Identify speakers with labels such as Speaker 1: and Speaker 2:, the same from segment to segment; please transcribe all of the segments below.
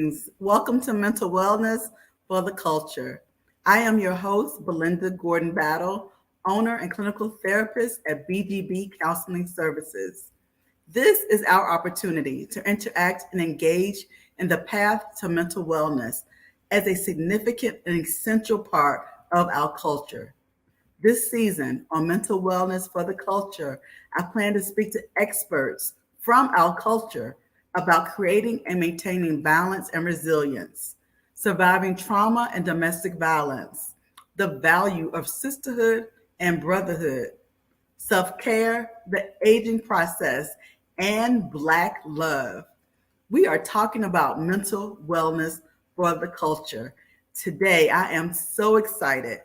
Speaker 1: Greetings. Welcome to Mental Wellness for the Culture. I am your host, Belinda Gordon Battle, owner and clinical therapist at BGB Counseling Services. This is our opportunity to interact and engage in the path to mental wellness as a significant and essential part of our culture. This season on Mental Wellness for the Culture, I plan to speak to experts from our culture about creating and maintaining balance and resilience, surviving trauma and domestic violence, the value of sisterhood and brotherhood, self care, the aging process, and Black love. We are talking about mental wellness for the culture. Today, I am so excited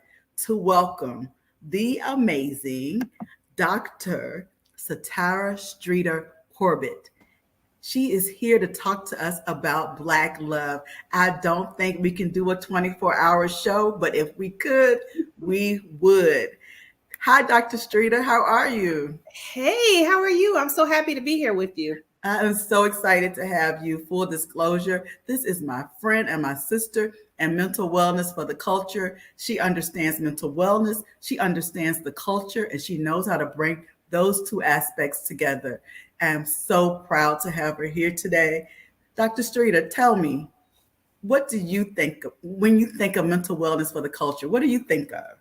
Speaker 1: to welcome the amazing Dr. Satara Streeter Corbett. She is here to talk to us about Black love. I don't think we can do a 24-hour show, but if we could, we would. Hi, Dr. Streeter. How are you?
Speaker 2: Hey, how are you? I'm so happy to be here with you.
Speaker 1: I am so excited to have you. Full disclosure, this is my friend and my sister and mental wellness for the culture. She understands mental wellness, she understands the culture, and she knows how to bring those two aspects together. I'm so proud to have her here today. Dr. Streeter, tell me, what do you think of when you think of mental wellness for the culture? What do you think of?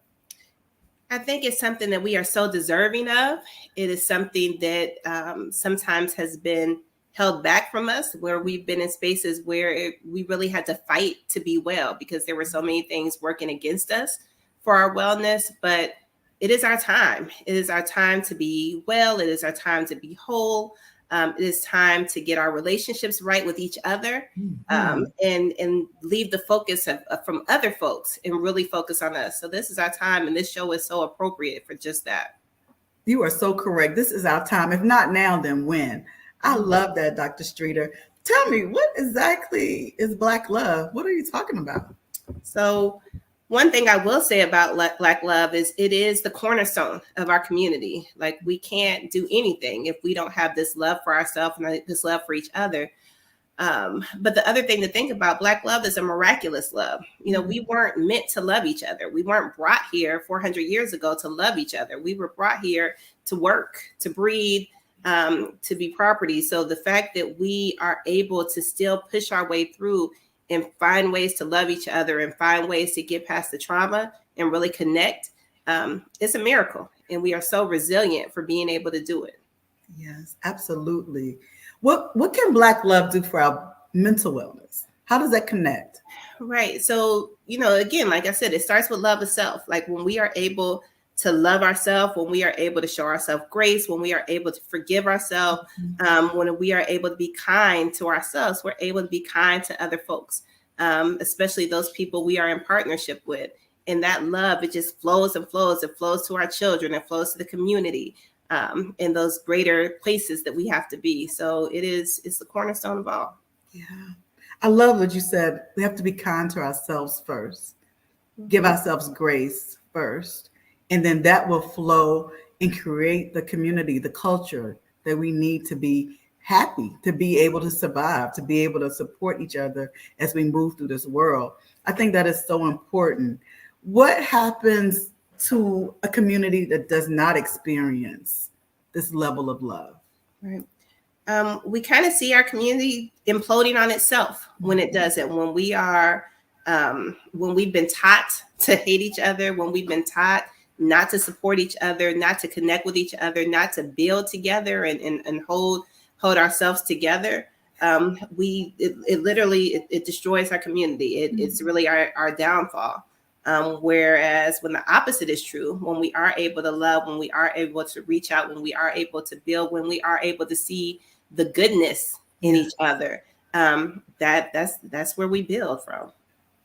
Speaker 2: I think it's something that we are so deserving of. It is something that sometimes has been held back from us, where we've been in spaces where we really had to fight to be well because there were so many things working against us for our wellness. But it is our time. It is our time to be well. It is our time to be whole. It is time to get our relationships right with each other, and leave the focus from other folks and really focus on us. So this is our time, and this show is so appropriate for just that.
Speaker 1: You are so correct. This is our time. If not now, then when? I love that, Dr. Streeter. Tell me, what exactly is Black love? What are you talking about?
Speaker 2: So one thing I will say about Black love is it is the cornerstone of our community. Like, we can't do anything if we don't have this love for ourselves and this love for each other. But the other thing to think about, Black love is a miraculous love. You know, we weren't meant to love each other. We weren't brought here 400 years ago to love each other. We were brought here to work, to breathe, to be property. So the fact that we are able to still push our way through and find ways to love each other and find ways to get past the trauma and really connect, it's a miracle. And we are so resilient for being able to do it.
Speaker 1: Yes, absolutely. What can Black love do for our mental wellness? How does that connect?
Speaker 2: Right. So, again, like I said, it starts with love of self. Like, when we are able to love ourselves, when we are able to show ourselves grace, when we are able to forgive ourselves, when we are able to be kind to ourselves, we're able to be kind to other folks, especially those people we are in partnership with. And that love, it just flows and flows. It flows to our children. It flows to the community, in those greater places that we have to be. So it's the cornerstone of all.
Speaker 1: Yeah. I love what you said. We have to be kind to ourselves first, give ourselves grace first. And then that will flow and create the community, the culture that we need to be happy, to be able to survive, to be able to support each other as we move through this world. I think that is so important. What happens to a community that does not experience this level of love?
Speaker 2: Right. We kind of see our community imploding on itself when it doesn't, when we've been taught to hate each other, when we've been taught not to support each other, not to connect with each other, not to build together and hold ourselves together. It literally destroys our community. It's really our downfall. Whereas when the opposite is true, when we are able to love, when we are able to reach out, when we are able to build, when we are able to see the goodness in each other, that's where we build from.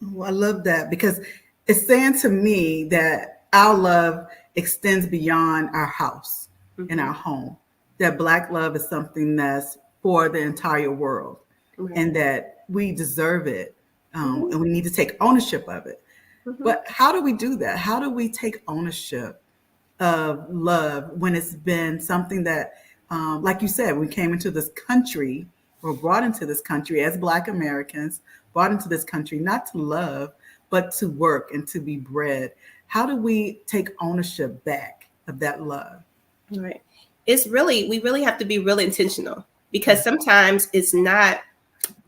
Speaker 1: Oh, I love that, because it's saying to me that our love extends beyond our house and our home, that Black love is something that's for the entire world, and that we deserve it, and we need to take ownership of it. But how do we do that? How do we take ownership of love when it's been something that, like you said, we came into this country were brought into this country as Black Americans, brought into this country not to love, but to work and to be bred. How do we take ownership back of that love?
Speaker 2: Right. We really have to be really intentional, because sometimes it's not,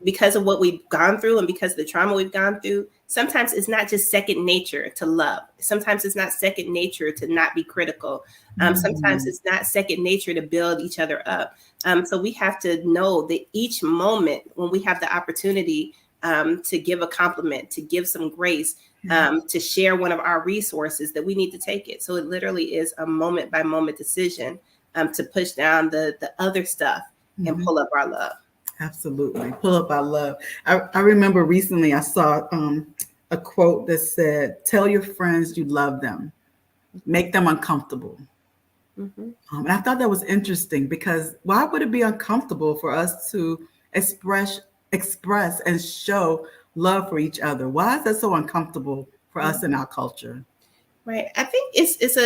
Speaker 2: because of what we've gone through and because of the trauma we've gone through, sometimes it's not just second nature to love. Sometimes it's not second nature to not be critical. Sometimes it's not second nature to build each other up. So we have to know that each moment when we have the opportunity to give a compliment, to give some grace, to share one of our resources, that we need to take it. So it literally is a moment by moment decision to push down the other stuff and pull up our love.
Speaker 1: Absolutely. Pull up our love. I remember recently I saw a quote that said, tell your friends you love them, make them uncomfortable. And I thought that was interesting, because why would it be uncomfortable for us to express and show love for each other? Why is that so uncomfortable for us in our culture?
Speaker 2: Right. I think it's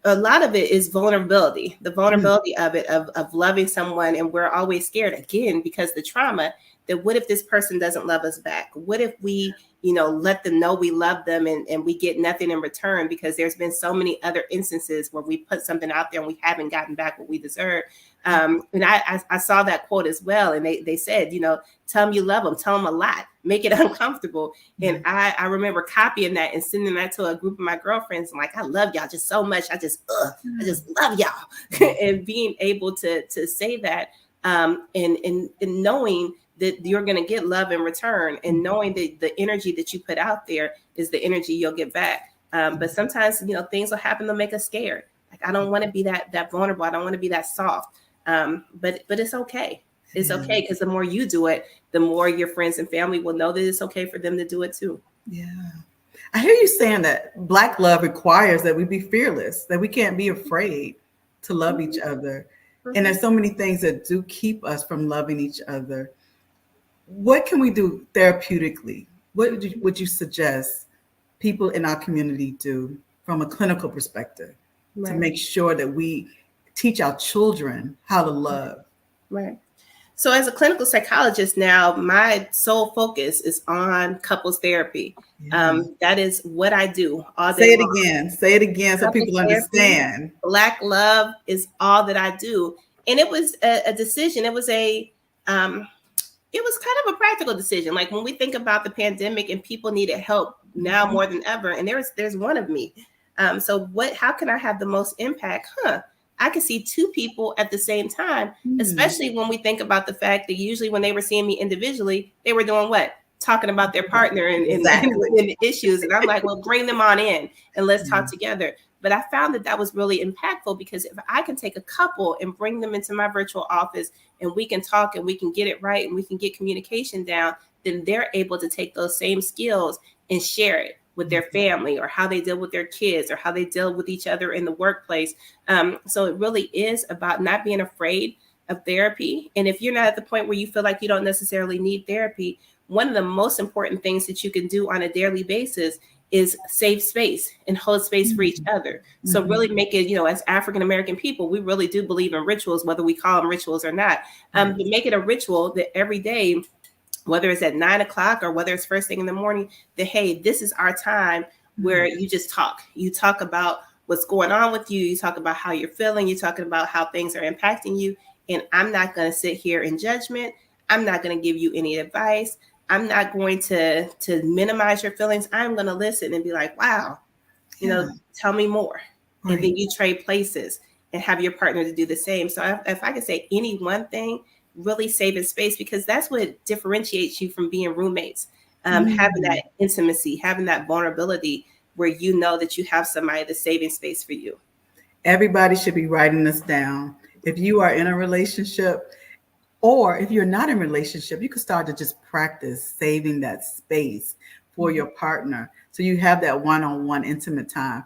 Speaker 2: a lot of it is vulnerability, the vulnerability of it, of loving someone. And we're always scared, again, because the trauma, that what if this person doesn't love us back? What if we, let them know we love them and we get nothing in return? Because there's been so many other instances where we put something out there and we haven't gotten back what we deserve. And I saw that quote as well. And they said, tell them you love them, tell them a lot, make it uncomfortable. And I remember copying that and sending that to a group of my girlfriends. I'm like, I love y'all just so much. I just love y'all. And being able to say that and knowing that you're going to get love in return, and knowing that the energy that you put out there is the energy you'll get back. But sometimes, things will happen to make us scared. Like, I don't want to be that vulnerable. I don't want to be that soft. But it's okay. It's okay, because the more you do it, the more your friends and family will know that it's okay for them to do it too.
Speaker 1: Yeah. I hear you saying that Black love requires that we be fearless, that we can't be afraid to love each other. And there's so many things that do keep us from loving each other. What can we do therapeutically? What would you suggest people in our community do from a clinical perspective to make sure that we teach our children how to love?
Speaker 2: Right. So as a clinical psychologist now, my sole focus is on couples therapy. That is what I do all day long. Say it again so people understand. Black love is all that I do. And it was a decision. It was kind of a practical decision. Like, when we think about the pandemic and people needed help now more than ever, and there's one of me. So how can I have the most impact? I could see two people at the same time, especially when we think about the fact that usually when they were seeing me individually, they were doing what? Talking about their partner and the issues. And I'm like, well, bring them on in and let's talk together. But I found that was really impactful, because if I can take a couple and bring them into my virtual office and we can talk and we can get it right and we can get communication down, then they're able to take those same skills and share it with their family, or how they deal with their kids, or how they deal with each other in the workplace. So it really is about not being afraid of therapy. And if you're not at the point where you feel like you don't necessarily need therapy, one of the most important things that you can do on a daily basis is save space and hold space for each other. So really make it, as African-American people, we really do believe in rituals, whether we call them rituals or not. But make it a ritual that every day, whether it's at 9 o'clock or whether it's first thing in the morning, that, hey, this is our time where you just talk. You talk about what's going on with you. You talk about how you're feeling. You're talking about how things are impacting you. And I'm not going to sit here in judgment. I'm not going to give you any advice. I'm not going to minimize your feelings. I'm going to listen and be like, wow, tell me more. Right. And then you trade places and have your partner to do the same. So if I could say any one thing, really saving space, because that's what differentiates you from being roommates. Having that intimacy, having that vulnerability where you know that you have somebody that's saving space for you.
Speaker 1: Everybody should be writing this down. If you are in a relationship, or if you're not in a relationship, you can start to just practice saving that space for your partner, so you have that one-on-one intimate time.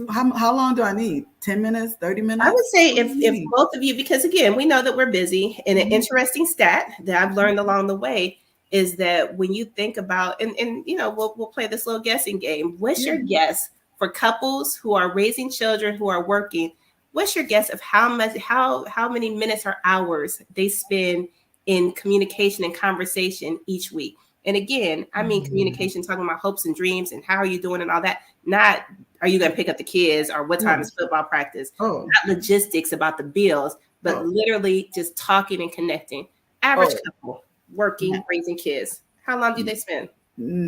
Speaker 1: How long do I need? 10 minutes, 30 minutes?
Speaker 2: I would say if both of you, because again, we know that we're busy, and an interesting stat that I've learned along the way is that when you think about, and we'll play this little guessing game. What's your guess for couples who are raising children, who are working? What's your guess of how many minutes or hours they spend in communication and conversation each week. And again, I mean communication, talking about hopes and dreams and how are you doing and all that. Not are you going to pick up the kids or what time is football practice? Not logistics about the bills, but literally just talking and connecting. Average couple working, raising kids. How long do they spend?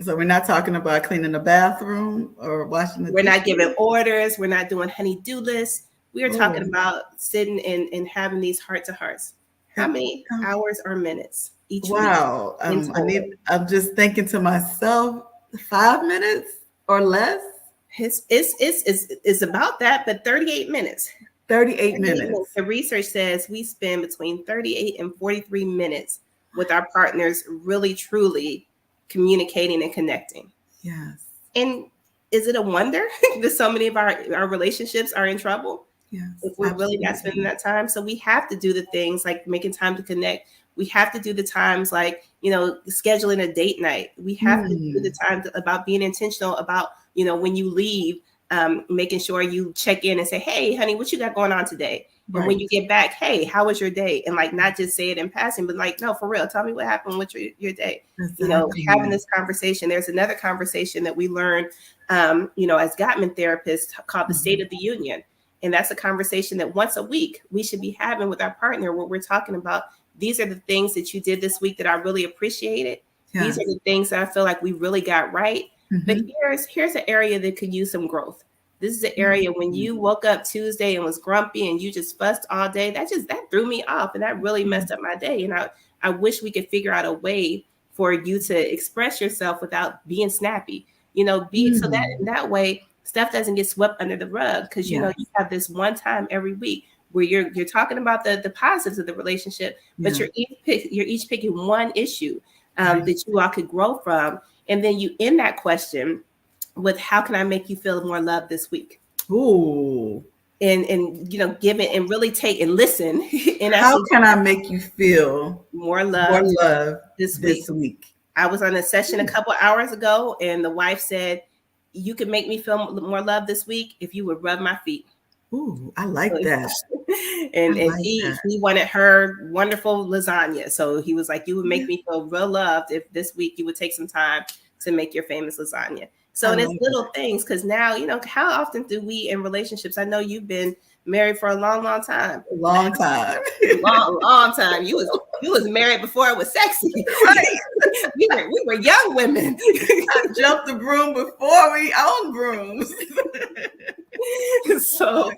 Speaker 1: So we're not talking about cleaning the bathroom or washing the
Speaker 2: dishes. We're not giving orders. We're not doing honey-do lists. We are talking about sitting and having these heart-to-hearts. How many hours or minutes each week?
Speaker 1: Wow. I'm just thinking to myself, 5 minutes or less?
Speaker 2: It's about that, but 38 minutes.
Speaker 1: 38 minutes.
Speaker 2: The research says we spend between 38 and 43 minutes with our partners, really, truly communicating and connecting.
Speaker 1: Yes.
Speaker 2: And is it a wonder that so many of our relationships are in trouble?
Speaker 1: Yes.
Speaker 2: If we're really not spending that time. So we have to do the things like making time to connect. We have to do the times like, scheduling a date night. We have to do the time about being intentional about, when you leave, making sure you check in and say, hey, honey, what you got going on today? Right. And when you get back, hey, how was your day? And like, not just say it in passing, but like, no, for real, tell me what happened with your day. Exactly. Having this conversation. There's another conversation that we learned, as Gottman therapists called the State of the Union. And that's a conversation that once a week we should be having with our partner where we're talking about, these are the things that you did this week that I really appreciated. Yes. These are the things that I feel like we really got right. But here's an area that could use some growth. This is an area when you woke up Tuesday and was grumpy and you just fussed all day, that threw me off and that really messed up my day. And I wish we could figure out a way for you to express yourself without being snappy, so that in that way stuff doesn't get swept under the rug. Because you have this one time every week where you're talking about the positives of the relationship, but you're each picking one issue that you all could grow from. And then you end that question with, how can I make you feel more loved this week?
Speaker 1: Ooh.
Speaker 2: And give it and really take and listen. And
Speaker 1: how can I make you feel
Speaker 2: more love
Speaker 1: this week?
Speaker 2: I was on a session a couple hours ago and the wife said, you could make me feel more love this week if you would rub my feet.
Speaker 1: Ooh, I like that.
Speaker 2: And he wanted her wonderful lasagna. So he was like, you would make me feel real loved if this week you would take some time to make your famous lasagna. So there's little things, because now, how often do we in relationships, I know you've been married for a long, long time.
Speaker 1: Long time.
Speaker 2: long time. You was married before it was sexy. Right. we were young women.
Speaker 1: I jumped the broom before we owned brooms.
Speaker 2: So,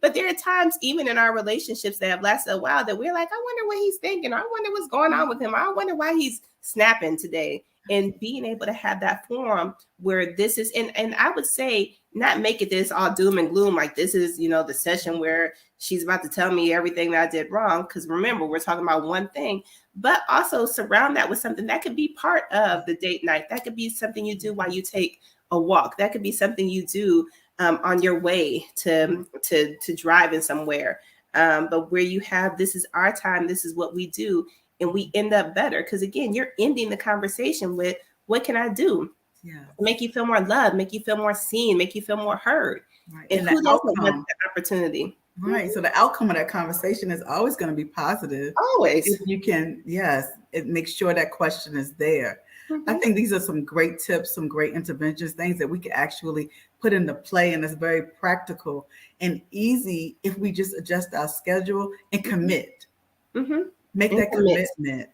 Speaker 2: but there are times even in our relationships that have lasted a while that we're like, I wonder what he's thinking. I wonder what's going on with him. I wonder why he's snapping today. And being able to have that forum where this is, and I would say, not make it this all doom and gloom, like this is, the session where she's about to tell me everything that I did wrong. Because remember, we're talking about one thing, but also surround that with something that could be part of the date night. That could be something you do while you take a walk. That could be something you do on your way to driving somewhere. But where you have, this is our time, this is what we do. And we end up better because, again, you're ending the conversation with, what can I do? Make you feel more loved, make you feel more seen, make you feel more heard. Right. And who doesn't want that opportunity?
Speaker 1: Right. So the outcome of that conversation is always going to be positive.
Speaker 2: Always.
Speaker 1: If you can, it makes sure that question is there. I think these are some great tips, some great interventions, things that we can actually put into play. And it's very practical and easy if we just adjust our schedule and commit. Make that commitment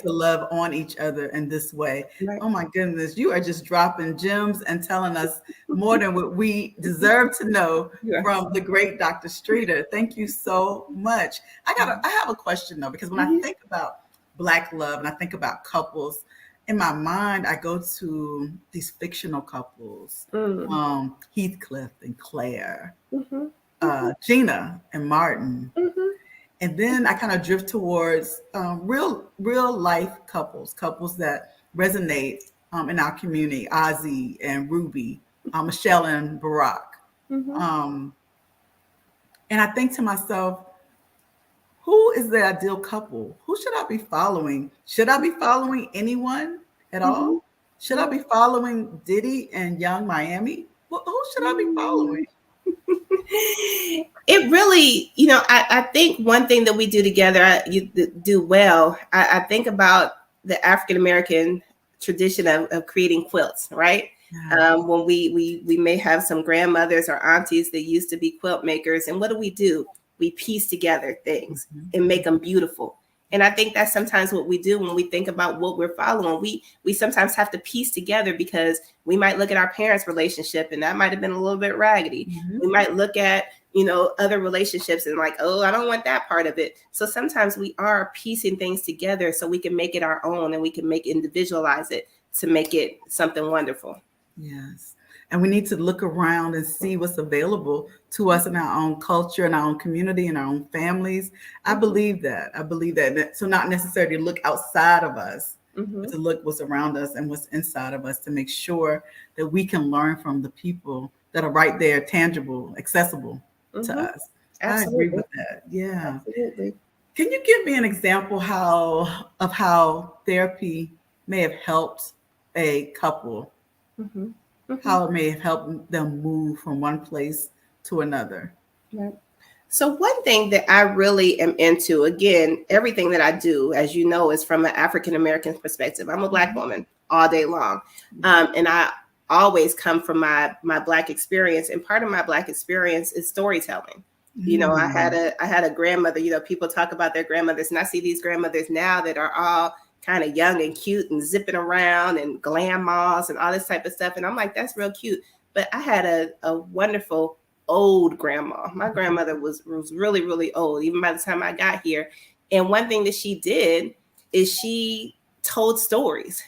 Speaker 1: to love on each other in this way. Right. Oh my goodness, you are just dropping gems and telling us more than what we deserve to know from the great Dr. Streeter. Thank you so much. I have a question though, because when I think about Black love and I think about couples, in my mind, I go to these fictional couples, Heathcliff and Claire, Gina and Martin. And then I kind of drift towards real life couples that resonate in our community, Ozzy and Ruby, Michelle and Barack. And I think to myself, who is the ideal couple? Who should I be following? Should I be following anyone at all? Should I be following Diddy and Young Miami? Who should I be following?
Speaker 2: It really, I think one thing that we do together, you do well. I think about the African American tradition of creating quilts, right?
Speaker 1: Yeah.
Speaker 2: When we may have some grandmothers or aunties that used to be quilt makers, and what do? We piece together things and make them beautiful. And I think that's sometimes what we do when we think about what we're following. We sometimes have to piece together because we might look at our parents' relationship and that might have been a little bit raggedy. We might look at other relationships and like, oh, I don't want that part of it. So sometimes we are piecing things together so we can make it our own and we can individualize it to make it something wonderful.
Speaker 1: Yes. And we need to look around and see what's available to us in our own culture, in our own community, in our own families. I believe that. So not necessarily look outside of us, but to look what's around us and what's inside of us to make sure that we can learn from the people that are right there, tangible, accessible to us.
Speaker 2: Absolutely.
Speaker 1: I agree with that. Yeah.
Speaker 2: Absolutely.
Speaker 1: Can you give me an example of how therapy may have helped a couple? How it may have helped them move from one place to another?
Speaker 2: Right. So one thing that I really am into, again, everything that I do, as you know, is from an African American perspective. I'm a Black woman all day long. And I always come from my Black experience. And part of my Black experience is storytelling. I had a grandmother, people talk about their grandmothers, and I see these grandmothers now that are all kind of young and cute and zipping around and glam malls and all this type of stuff. And I'm like, that's real cute. But I had a wonderful old grandma. My grandmother was really, really old, even by the time I got here. And one thing that she did is she told stories.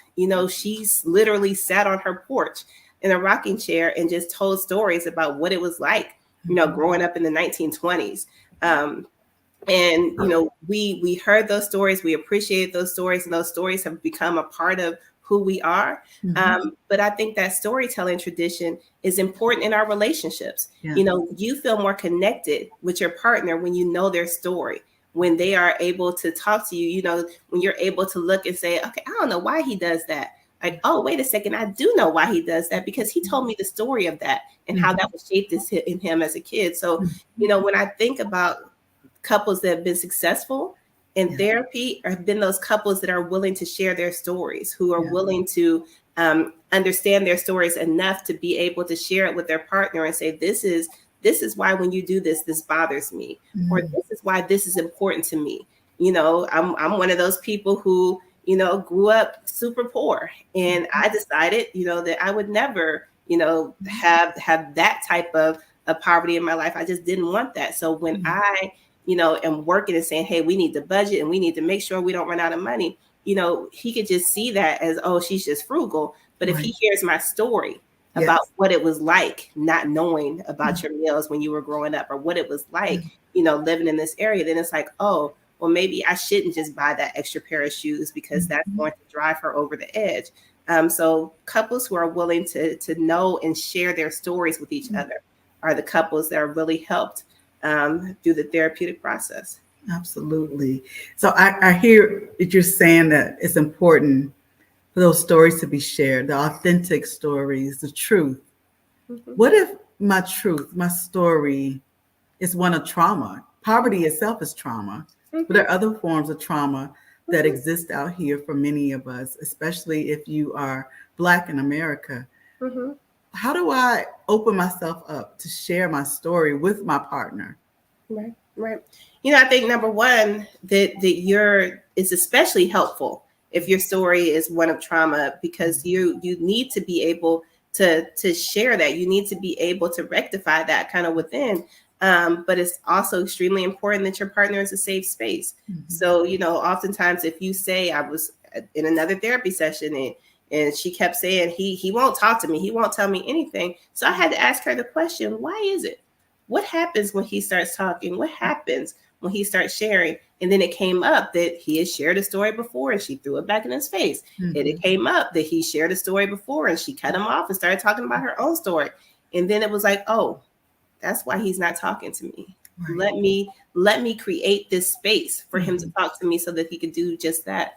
Speaker 2: She's literally sat on her porch in a rocking chair and just told stories about what it was like, growing up in the 1920s. And we heard those stories, we appreciated those stories, and those stories have become a part of who we are. But I think that storytelling tradition is important in our relationships.
Speaker 1: Yeah.
Speaker 2: You feel more connected with your partner when you know their story, when they are able to talk to you, when you're able to look and say, okay, I don't know why he does that. Like, oh, wait a second, I do know why he does that, because he told me the story of that and how that was shaped in him as a kid. So, when I think about couples that have been successful in therapy, have been those couples that are willing to share their stories, who are willing to understand their stories enough to be able to share it with their partner and say, this is why when you do this bothers me, or this is why this is important to me. I'm one of those people who, grew up super poor, and I decided, that I would never, have that type of poverty in my life. I just didn't want that. So when I am working and saying, hey, we need to budget and we need to make sure we don't run out of money, he could just see that as, oh, she's just frugal. But if he hears my story about what it was like not knowing about your meals when you were growing up, or what it was like, living in this area, then it's like, oh, well, maybe I shouldn't just buy that extra pair of shoes because that's going to drive her over the edge. So couples who are willing to know and share their stories with each other are the couples that are really helped through the therapeutic process.
Speaker 1: Absolutely. So I hear that you're saying that it's important for those stories to be shared, the authentic stories, the truth. What if my truth, my story is one of trauma? Poverty itself is trauma, but there are other forms of trauma that exist out here for many of us, especially if you are Black in America. How do I open myself up to share my story with my partner?
Speaker 2: Right. I think number one, that it's especially helpful if your story is one of trauma, because you need to be able to share that. You need to be able to rectify that kind of within. But it's also extremely important that your partner is a safe space. So, oftentimes if you say, I was in another therapy session and she kept saying, he won't talk to me, he won't tell me anything. So I had to ask her the question, why is it? What happens when he starts talking? What happens when he starts sharing? And then it came up that he had shared a story before and she threw it back in his face. And it came up that he shared a story before and she cut him off and started talking about her own story. And then it was like, oh, that's why he's not talking to me. Right. Let me create this space for him to talk to me so that he could do just that.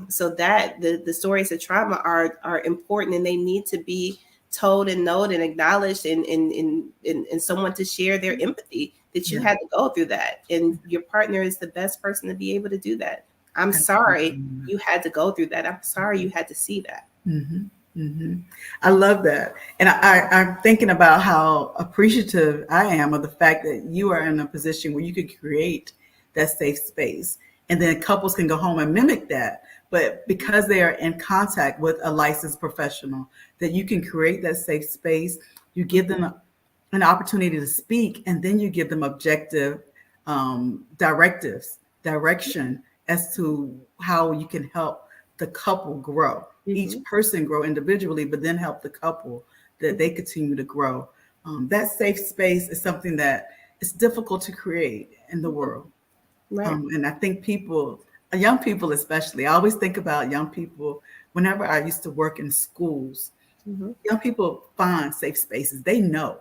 Speaker 2: So that the stories of trauma are important, and they need to be told and known and acknowledged, and someone to share their empathy that you had to go through that. And your partner is the best person to be able to do that. I'm sorry you had to go through that. I'm sorry you had to see that.
Speaker 1: Mm-hmm. Mm-hmm. I love that. And I'm thinking about how appreciative I am of the fact that you are in a position where you could create that safe space. And then couples can go home and mimic that. But because they are in contact with a licensed professional, that you can create that safe space, you give them an opportunity to speak, and then you give them objective direction as to how you can help the couple grow. Each person grow individually, but then help the couple that they continue to grow. That safe space is something that is difficult to create in the world.
Speaker 2: Right.
Speaker 1: And I think young people especially, I always think about young people whenever I used to work in schools. Young people find safe spaces. They know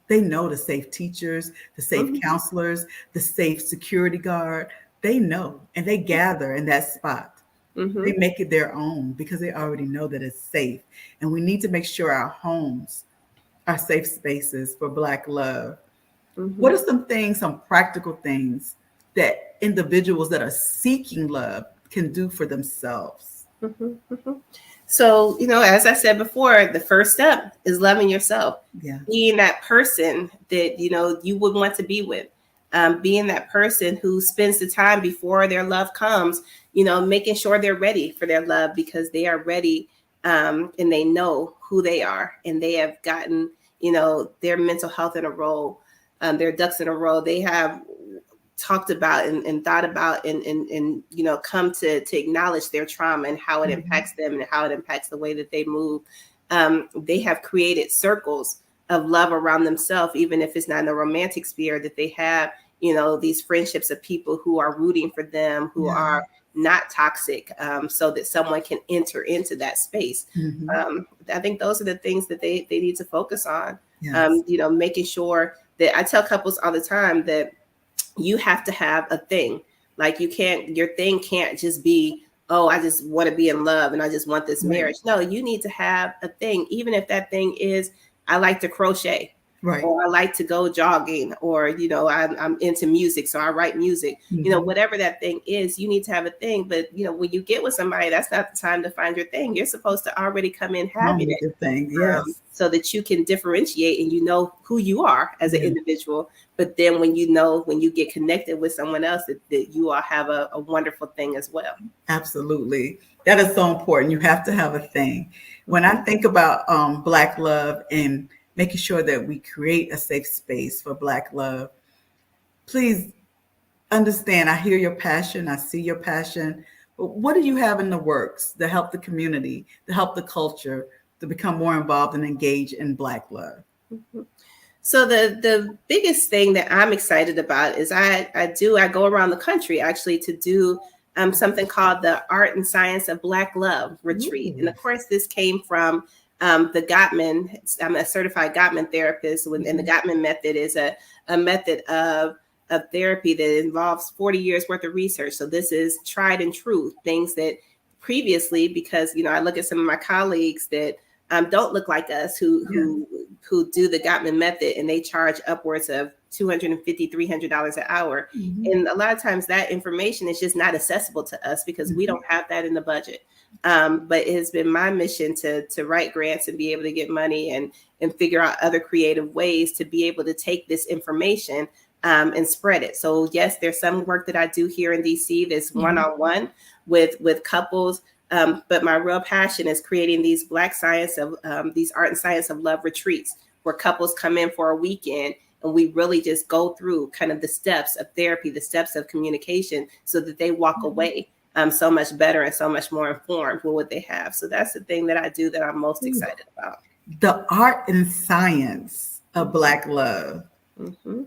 Speaker 1: the safe teachers, the safe counselors, the safe security guard. They know, and they gather in that spot. They make it their own because they already know that it's safe. And we need to make sure our homes are safe spaces for Black love. What are some practical things that individuals that are seeking love can do for themselves?
Speaker 2: So, as I said before, the first step is loving yourself.
Speaker 1: Yeah.
Speaker 2: Being that person that, you would want to be with. Being that person who spends the time before their love comes, making sure they're ready for their love because they are ready and they know who they are and they have gotten, their mental health in a row, their ducks in a row. They have talked about and thought about and come to acknowledge their trauma and how it impacts them and how it impacts the way that they move. They have created circles of love around themselves, even if it's not in the romantic sphere, that they have, these friendships of people who are rooting for them, who are not toxic, so that someone can enter into that space. I think those are the things that they need to focus on.
Speaker 1: Yes.
Speaker 2: Making sure that I tell couples all the time that you have to have a thing. Like your thing can't just be, oh, I just want to be in love and I just want this marriage. No, you need to have a thing, even if that thing is, I like to crochet.
Speaker 1: Right.
Speaker 2: Or I like to go jogging, or, I'm into music, so I write music. Whatever that thing is, you need to have a thing. But, when you get with somebody, that's not the time to find your thing. You're supposed to already come in having it.
Speaker 1: Your thing. Yes.
Speaker 2: So that you can differentiate and you know who you are as an individual. But then when you get connected with someone else, that you all have a wonderful thing as well.
Speaker 1: Absolutely. That is so important. You have to have a thing. When I think about Black love and making sure that we create a safe space for Black love, please understand, I hear your passion, I see your passion, but what do you have in the works to help the community, to help the culture to become more involved and engaged in Black love?
Speaker 2: So the biggest thing that I'm excited about is I go around the country actually to do something called the Art and Science of Black Love retreat. And of course, this came from the Gottman. I'm a certified Gottman therapist, and the Gottman method is a method of therapy that involves 40 years worth of research. So this is tried and true things that previously, because I look at some of my colleagues that don't look like us who do the Gottman method, and they charge upwards of $250, $300 an hour. And a lot of times that information is just not accessible to us because we don't have that in the budget. But it has been my mission to write grants and be able to get money and figure out other creative ways to be able to take this information and spread it. So yes, there's some work that I do here in DC that's one-on-one with couples. But my real passion is creating these these Art and Science of Love retreats where couples come in for a weekend and we really just go through kind of the steps of therapy, the steps of communication, so that they walk away so much better and so much more informed with what they have. So that's the thing that I do that I'm most excited about.
Speaker 1: The Art and Science of Black Love.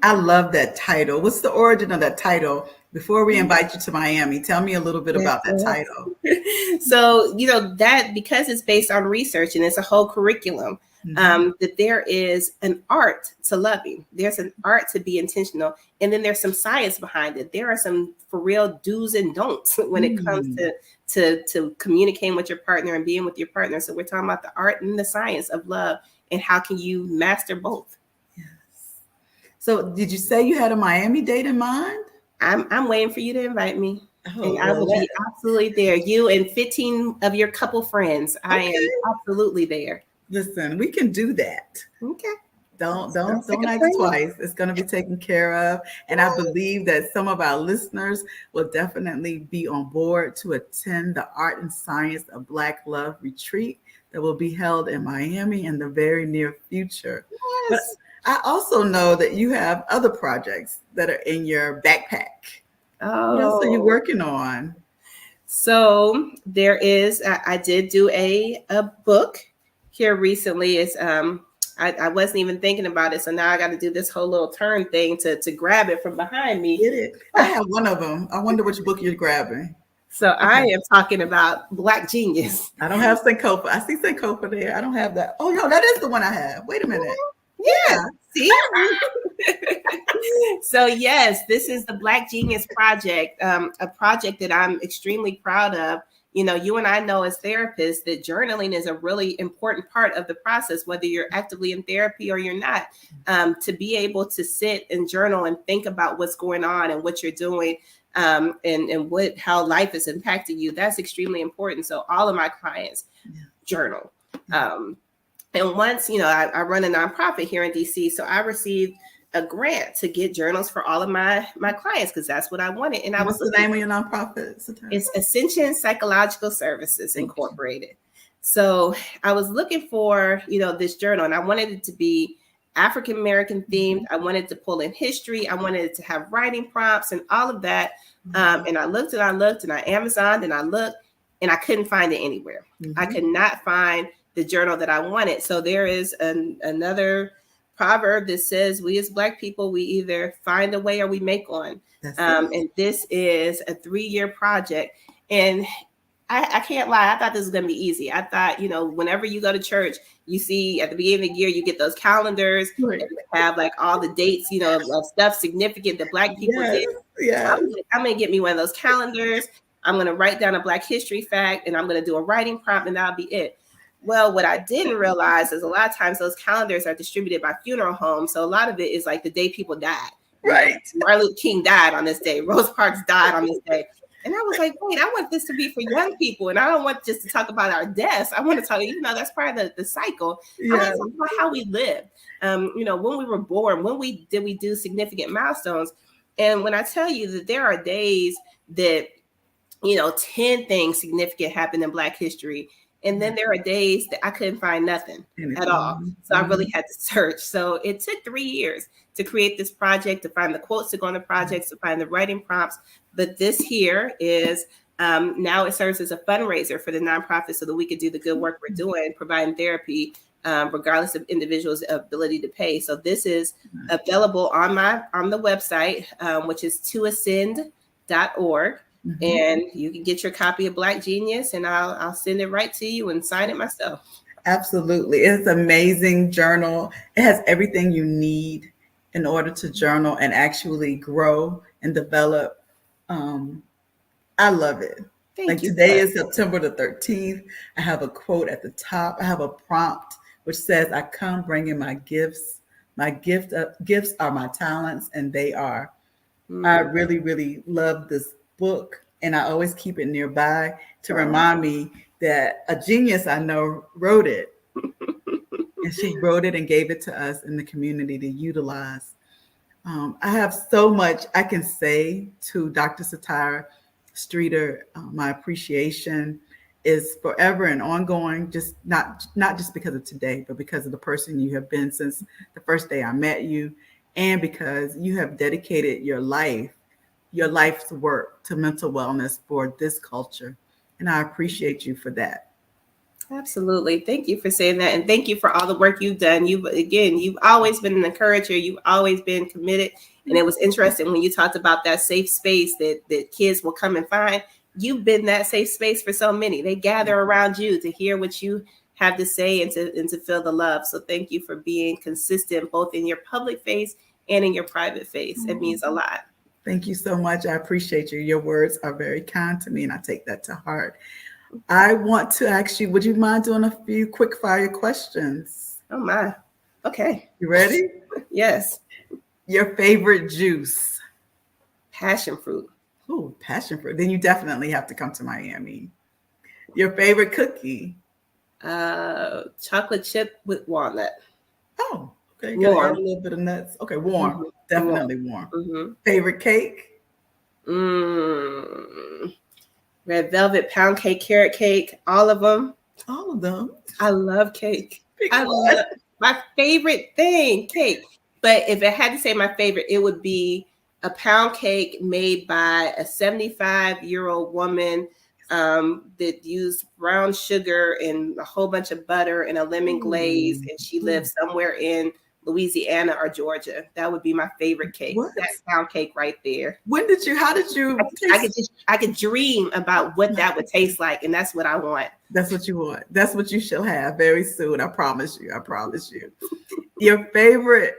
Speaker 1: I love that title. What's the origin of that title? Before we invite you to Miami, tell me a little bit about that title.
Speaker 2: So, that because it's based on research and it's a whole curriculum, that there is an art to loving. There's an art to be intentional. And then there's some science behind it. There are some for real do's and don'ts when it comes to communicating with your partner and being with your partner. So we're talking about the art and the science of love and how can you master both.
Speaker 1: So did you say you had a Miami date in mind?
Speaker 2: I'm waiting for you to invite me.
Speaker 1: Oh,
Speaker 2: And I
Speaker 1: well,
Speaker 2: will be absolutely there. You and 15 of your couple friends. I
Speaker 1: okay.
Speaker 2: am absolutely there.
Speaker 1: Listen, we can do that.
Speaker 2: Okay.
Speaker 1: Don't
Speaker 2: Sounds
Speaker 1: don't
Speaker 2: like
Speaker 1: don't
Speaker 2: a
Speaker 1: ask
Speaker 2: plan.
Speaker 1: twice. It's going to be taken care of, and I believe that some of our listeners will definitely be on board to attend the Art and Science of Black Love retreat that will be held in Miami in the very near future. But
Speaker 2: Yes.
Speaker 1: I also know that you have other projects that are in your backpack. What else are you
Speaker 2: Oh,
Speaker 1: working on?
Speaker 2: so there is, I did do a book here recently. I wasn't even thinking about it. So now I got to do this whole little turn thing to grab it from behind me.
Speaker 1: Get it? I have one of them. I wonder which book you're grabbing.
Speaker 2: So I
Speaker 1: Okay.
Speaker 2: am talking about Black Genius.
Speaker 1: I don't have Sankofa. I see Sankofa there. I don't have that. Oh no, that is the one I have. Wait a minute.
Speaker 2: Yes.
Speaker 1: Yeah.
Speaker 2: See? So yes, this is the Black Genius Project, a project that I'm extremely proud of. You know, you and I know as therapists that journaling is a really important part of the process, whether you're actively in therapy or you're not. To be able to sit and journal and think about what's going on and what you're doing, and what how life is impacting you, that's extremely important. So all of my clients journal. Um, and once, I run a nonprofit here in DC, so I received a grant to get journals for all of my clients because that's what I wanted. And I was
Speaker 1: What's the
Speaker 2: looking.
Speaker 1: name of your nonprofit?
Speaker 2: It's Ascension Psychological Services Incorporated. So I was looking for, this journal, and I wanted it to be African American themed. I wanted to pull in history. I wanted it to have writing prompts and all of that. And I looked and I looked and I Amazoned and I looked and I couldn't find it anywhere. I could not find the journal that I wanted. So there is another proverb that says, we as Black people, we either find a way or we make one. And this is a 3-year project. And I can't lie, I thought this was going to be easy. I thought, whenever you go to church, you see at the beginning of the year, you get those calendars
Speaker 1: Right.
Speaker 2: and have like all the dates, of stuff significant that Black people did.
Speaker 1: Yes.
Speaker 2: I'm going to get me one of those calendars. I'm going to write down a Black history fact and I'm going to do a writing prompt and that'll be it. Well, what I didn't realize is a lot of times those calendars are distributed by funeral homes. So a lot of it is like the day people died.
Speaker 1: Right.
Speaker 2: Martin Luther King died on this day. Rosa Parks died on this day. And I was like, wait, I want this to be for young people. And I don't want just to talk about our deaths. I want to talk, that's part of the cycle. I want to talk about how we live. When we were born, when we do significant milestones. And when I tell you that there are days that, 10 things significant happened in Black history. And then there are days that I couldn't find nothing at all. So I really had to search. So it took 3 years to create this project, to find the quotes to go on the projects, to find the writing prompts. But this here is now it serves as a fundraiser for the nonprofit so that we could do the good work we're doing, providing therapy, regardless of individuals' ability to pay. So this is available on the website, which is toascend.org. And you can get your copy of Black Genius and I'll send it right to you and sign it myself.
Speaker 1: Absolutely. It's an amazing journal. It has everything you need in order to journal and actually grow and develop. I love it.
Speaker 2: Thank you.
Speaker 1: Today is September the 13th. I have a quote at the top. I have a prompt which says, I come bringing my gifts. My gifts are my talents, and they are. I really, really love this book, and I always keep it nearby to remind me that a genius I know wrote it. And she wrote it and gave it to us in the community to utilize. I have so much I can say to Dr. Satira Streeter. My appreciation is forever and ongoing, just not just because of today, but because of the person you have been since the first day I met you, and because you have dedicated your life's work to mental wellness for this culture. And I appreciate you for that.
Speaker 2: Absolutely. Thank you for saying that. And thank you for all the work you've done. You've always been an encourager. You've always been committed. And it was interesting when you talked about that safe space that kids will come and find. You've been that safe space for so many. They gather around you to hear what you have to say and to feel the love. So thank you for being consistent, both in your public face and in your private face. It means a lot.
Speaker 1: Thank you so much. I appreciate you. Your words are very kind to me, and I take that to heart. I want to ask you, would you mind doing a few quick fire questions?
Speaker 2: Oh my. Okay.
Speaker 1: You ready?
Speaker 2: Yes.
Speaker 1: Your favorite juice?
Speaker 2: Passion fruit.
Speaker 1: Oh, passion fruit. Then you definitely have to come to Miami. Your favorite cookie?
Speaker 2: Chocolate chip with walnut.
Speaker 1: Oh, okay. You gotta add a
Speaker 2: Warm.
Speaker 1: little bit of nuts. Okay, warm.
Speaker 2: Mhm.
Speaker 1: Definitely warm.
Speaker 2: Mm-hmm.
Speaker 1: Favorite cake?
Speaker 2: Red velvet, pound cake, carrot cake, all of them.
Speaker 1: All of them.
Speaker 2: I love cake.
Speaker 1: Pick
Speaker 2: I
Speaker 1: one.
Speaker 2: love my favorite thing, cake. But if I had to say my favorite, it would be a pound cake made by a 75-year-old woman that used brown sugar and a whole bunch of butter and a lemon glaze. And she lives somewhere in Louisiana or Georgia. That would be my favorite cake.
Speaker 1: What?
Speaker 2: That pound cake right there.
Speaker 1: How did you
Speaker 2: I could dream about what that would taste like, and that's what I want.
Speaker 1: That's what you want. That's what you shall have very soon. I promise you. I promise you. Your favorite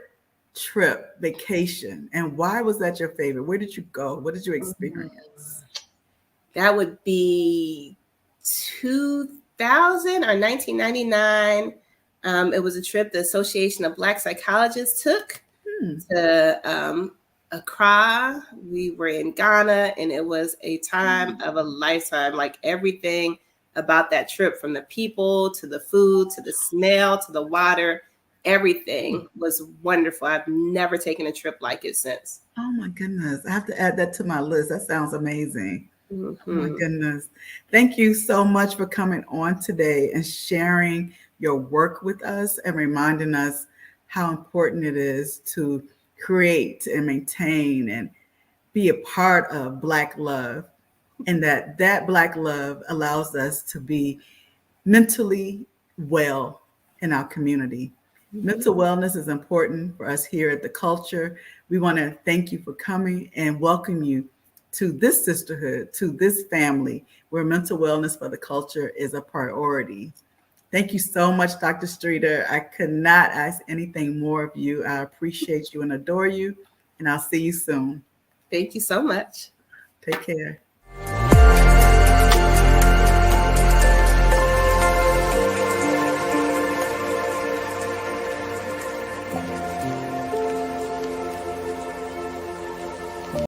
Speaker 1: trip, vacation, and why was that your favorite? Where did you go? What did you experience?
Speaker 2: That would be 2000 or 1999. It was a trip the Association of Black Psychologists took to Accra. We were in Ghana, and it was a time of a lifetime. Like everything about that trip, from the people to the food to the smell to the water, everything was wonderful. I've never taken a trip like it since.
Speaker 1: Oh my goodness. I have to add that to my list. That sounds amazing.
Speaker 2: Mm-hmm.
Speaker 1: Oh my goodness. Thank you so much for coming on today and sharing your work with us and reminding us how important it is to create and maintain and be a part of Black love, and that Black love allows us to be mentally well in our community. Mental wellness is important for us here at The Culture. We want to thank you for coming and welcome you to this sisterhood, to this family where mental wellness for the culture is a priority. Thank you so much, Dr. Streeter. I could not ask anything more of you. I appreciate you and adore you, and I'll see you soon.
Speaker 2: Thank you so much.
Speaker 1: Take care.